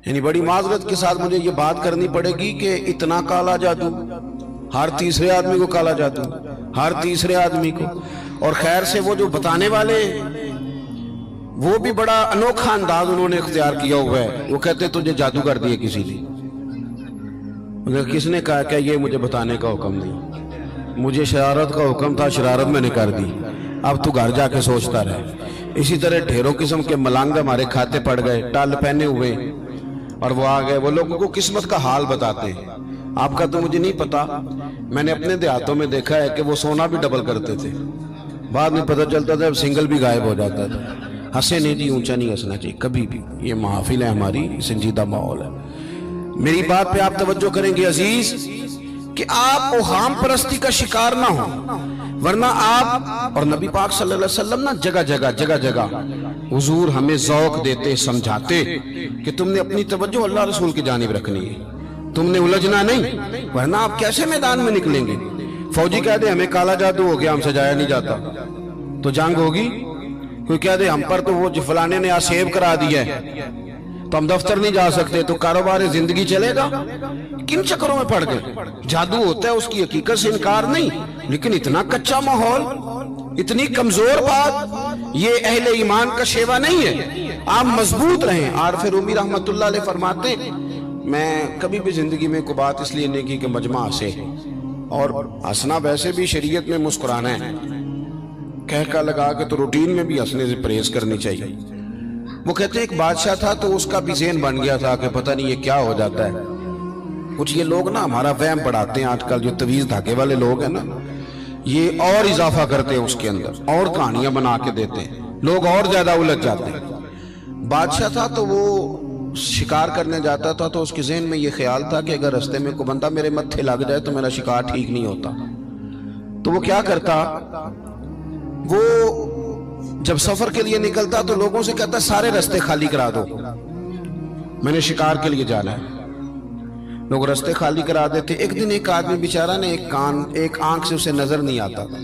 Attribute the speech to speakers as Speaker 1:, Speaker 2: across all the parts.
Speaker 1: یعنی بڑی معذرت کے ساتھ مجھے یہ بات کرنی پڑے گی کہ اتنا کالا جادو، ہر تیسرے آدمی کو کالا جادو، ہر تیسرے آدمی کو. اور خیر سے وہ جو بتانے والے وہ بھی بڑا انوکھا انداز انہوں نے اختیار کیا ہوا ہے. وہ کہتے تجھے جادو کر دیے کسی نے. کس نے کہا کہ یہ مجھے بتانے کا حکم نہیں، مجھے شرارت کا حکم تھا، شرارت میں نے کر دی، اب تو گھر جا کے سوچتا رہے. اسی طرح ڈھیروں قسم کے ملنگ ہمارے کھاتے پڑ گئے، ٹال پہنے ہوئے، اور وہ آ گئے. وہ لوگوں کو قسمت کا حال بتاتے ہیں. آپ کا تو مجھے نہیں پتا، میں نے اپنے دیہاتوں میں دیکھا ہے کہ وہ سونا بھی ڈبل کرتے تھے، بعد میں پتہ چلتا تھا سنگل بھی غائب ہو جاتا تھا. ہنسے نہیں جی، اونچا نہیں ہنسنا چاہیے کبھی بھی. یہ محافل ہے ہماری، سنجیدہ ماحول ہے. میری بات پہ آپ توجہ کریں گے عزیز کہ آپ اوہام پرستی کا شکار نہ ہوں، ورنہ آپ اور نبی پاک صلی اللہ علیہ وسلم نا جگہ جگہ حضور ہمیں ذوق دیتے، سمجھاتے کہ تم نے اپنی توجہ اللہ رسول کی جانب رکھنی ہے، تم نے الجھنا نہیں، ورنہ آپ کیسے میدان میں نکلیں گے. فوجی کہہ دے ہمیں کالا جادو ہو گیا، ہم سے جایا نہیں جاتا، تو جنگ ہوگی. کوئی کہہ دے ہم پر تو وہ فلانے نے آسیب کرا دیا ہے تو ہم دفتر نہیں جا سکتے، تو کاروبار زندگی چلے گا. کن چکروں میں پڑ گئے. جادو ہوتا ہے، اس کی حقیقت سے انکار نہیں، لیکن اتنا کچا ماحول، اتنی کمزور بات، یہ اہل ایمان کا شیوا نہیں ہے. آپ مضبوط رہیں. عارف رومی رحمت اللہ علیہ فرماتے میں کبھی بھی زندگی میں کوئی بات اس لیے نہیں کی کہ مجمع ہنسے، اور ہنسنا ویسے بھی شریعت میں مسکرانا ہے، کہہ کا لگا کے تو روٹین میں بھی ہنسنے سے پرہیز کرنی چاہیے. وہ کہتے ہیں ایک بادشاہ تھا تو اس کا بھی ذہن بن گیا تھا کہ پتہ نہیں یہ کیا ہو جاتا ہے. کچھ یہ لوگ نا ہمارا وہم پڑھاتے ہیں آج کل، جو تویز دھاگے والے لوگ ہیں نا، یہ اور اضافہ کرتے ہیں اس کے اندر، اور کہانیاں بنا کے دیتے ہیں، لوگ اور زیادہ الجھ جاتے ہیں. بادشاہ تھا تو وہ شکار کرنے جاتا تھا تو اس کے ذہن میں یہ خیال تھا کہ اگر رستے میں کوئی بندہ میرے متھے لگ جائے تو میرا شکار ٹھیک نہیں ہوتا. تو وہ کیا کرتا، وہ جب سفر کے لیے نکلتا تو لوگوں سے کہتا سارے رستے خالی کرا دو، میں نے شکار کے لیے جانا ہے. لوگ رستے خالی کرا دیتے. ایک دن ایک آدمی بیچارہ نے ایک آنکھ سے اسے نظر نہیں آتا تھا،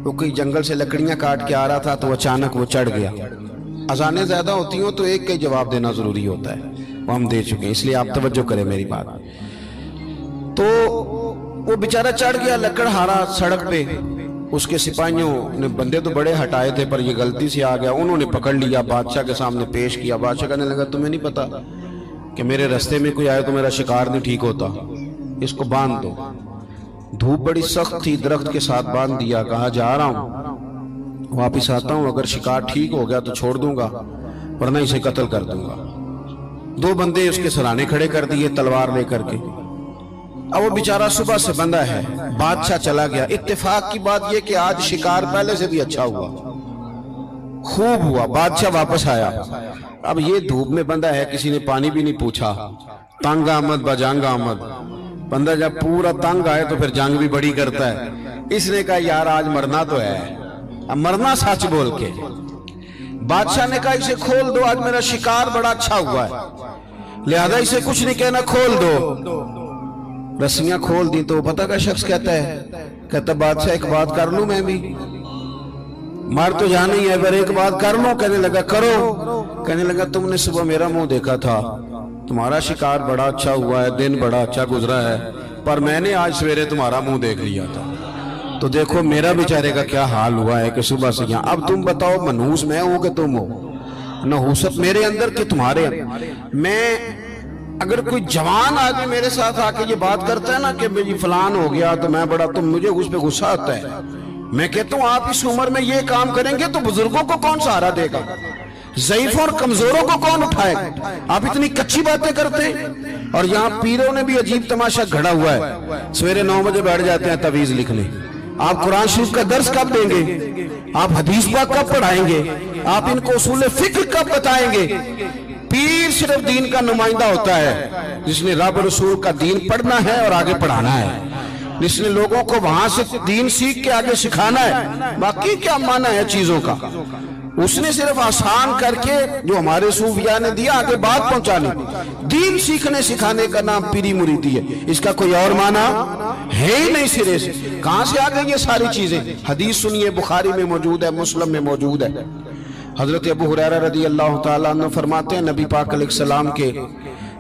Speaker 1: وہ کوئی جنگل سے لکڑیاں کاٹ کے آ رہا تھا تو اچانک وہ چڑھ گیا. اذانیں زیادہ ہوتی ہوں تو ایک کا جواب دینا ضروری ہوتا ہے، وہ ہم دے چکے ہیں، اس لیے آپ توجہ کریں میری بات. تو وہ بیچارہ چڑھ گیا لکڑ ہارا سڑک پہ. اس کے سپاہیوں نے بندے تو بڑے ہٹائے تھے پر یہ غلطی سے آ گیا، انہوں نے پکڑ لیا، بادشاہ کے سامنے پیش کیا. بادشاہ کہنے لگا تمہیں نہیں پتا کہ میرے رستے میں کوئی آئے تو میرا شکار نہیں ٹھیک ہوتا، اس کو باندھ دو. دھوپ بڑی سخت تھی، درخت کے ساتھ باندھ دیا. کہا جا رہا ہوں، واپس آتا ہوں، اگر شکار ٹھیک ہو گیا تو چھوڑ دوں گا، ورنہ اسے قتل کر دوں گا. 2 بندے اس کے سرانے کھڑے کر دیے تلوار لے کر کے. اب وہ بیچارہ صبح سے بندہ ہے. بادشاہ چلا گیا. اتفاق کی بات یہ کہ آج شکار پہلے سے بھی اچھا ہوا، خوب ہوا. بادشاہ واپس آیا. اب یہ دھوپ میں بندہ ہے، کسی نے پانی بھی نہیں پوچھا. تنگ آمد بجنگ آمد. بندہ جب پورا تنگ آئے تو پھر جنگ بھی بڑی کرتا ہے. اس نے کہا یار آج مرنا تو ہے، اب مرنا سچ بول کے. بادشاہ نے کہا اسے کھول دو، آج میرا شکار بڑا اچھا ہوا ہے، لہذا اسے کچھ نہیں کہنا، کھول دو. رسیاں کھول دی تو پتہ کا شخص کہتا ہے بادشاہ ایک بات کر لوں میں بھی، مار تو جانا ہی ہے پر ایک بات کر لوں. کہنے لگا کرو. کہنے لگا تم نے صبح میرا منہ دیکھا تھا، تمہارا شکار بڑا اچھا ہوا ہے، دن بڑا اچھا گزرا ہے، پر میں نے آج سویرے تمہارا منہ دیکھ لیا تھا، تو دیکھو میرا بیچارے کا کیا حال ہوا ہے کہ صبح سے یہاں. اب تم بتاؤ منحوس میں ہوں کہ تم ہو؟ نحوست میرے اندر کہ تمہارے اندر؟ میں اگر کوئی جوان آدمی میرے ساتھ آ کے یہ بات کرتا ہے نا کہ یہ فلان ہو گیا تو میں بڑا، تو مجھے اس پہ غصہ آتا ہے. میں کہتا ہوں آپ اس عمر میں یہ کام کریں گے تو بزرگوں کو کون سہارا دے گا؟ ضعیفوں اور کمزوروں کو کون اٹھائے گا؟ آپ اتنی کچی باتیں کرتے ہیں. اور یہاں پیروں نے بھی عجیب تماشا گھڑا ہوا ہے. سویرے 9 بجے بیٹھ جاتے ہیں تعویذ لکھنے. آپ قرآن شریف کا درس کب دیں گے؟ آپ حدیث پاک کب پڑھائیں گے؟ آپ ان کو اصول فقہ کب بتائیں گے؟ پیر صرف دین کا نمائندہ ہوتا ہے جس نے رب رسول کا دین پڑھنا ہے اور آگے پڑھانا ہے، جس نے لوگوں کو وہاں سے دین سیکھ کے آگے سکھانا ہے. باقی کیا معنی ہے چیزوں کا؟ اس نے صرف آسان کر کے جو ہمارے صوفیاء نے دیا آگے بات پہنچانی. دین سیکھنے سکھانے کا نام پیری مریدی ہے، اس کا کوئی اور معنی ہے ہی نہیں سرے سے. کہاں سے آ گئی یہ ساری چیزیں؟ حدیث سنیے، بخاری میں موجود ہے، مسلم میں موجود ہے. حضرت ابو ہریرہ رضی اللہ تعالیٰ عنہ فرماتے ہیں نبی پاک علیہ السلام کے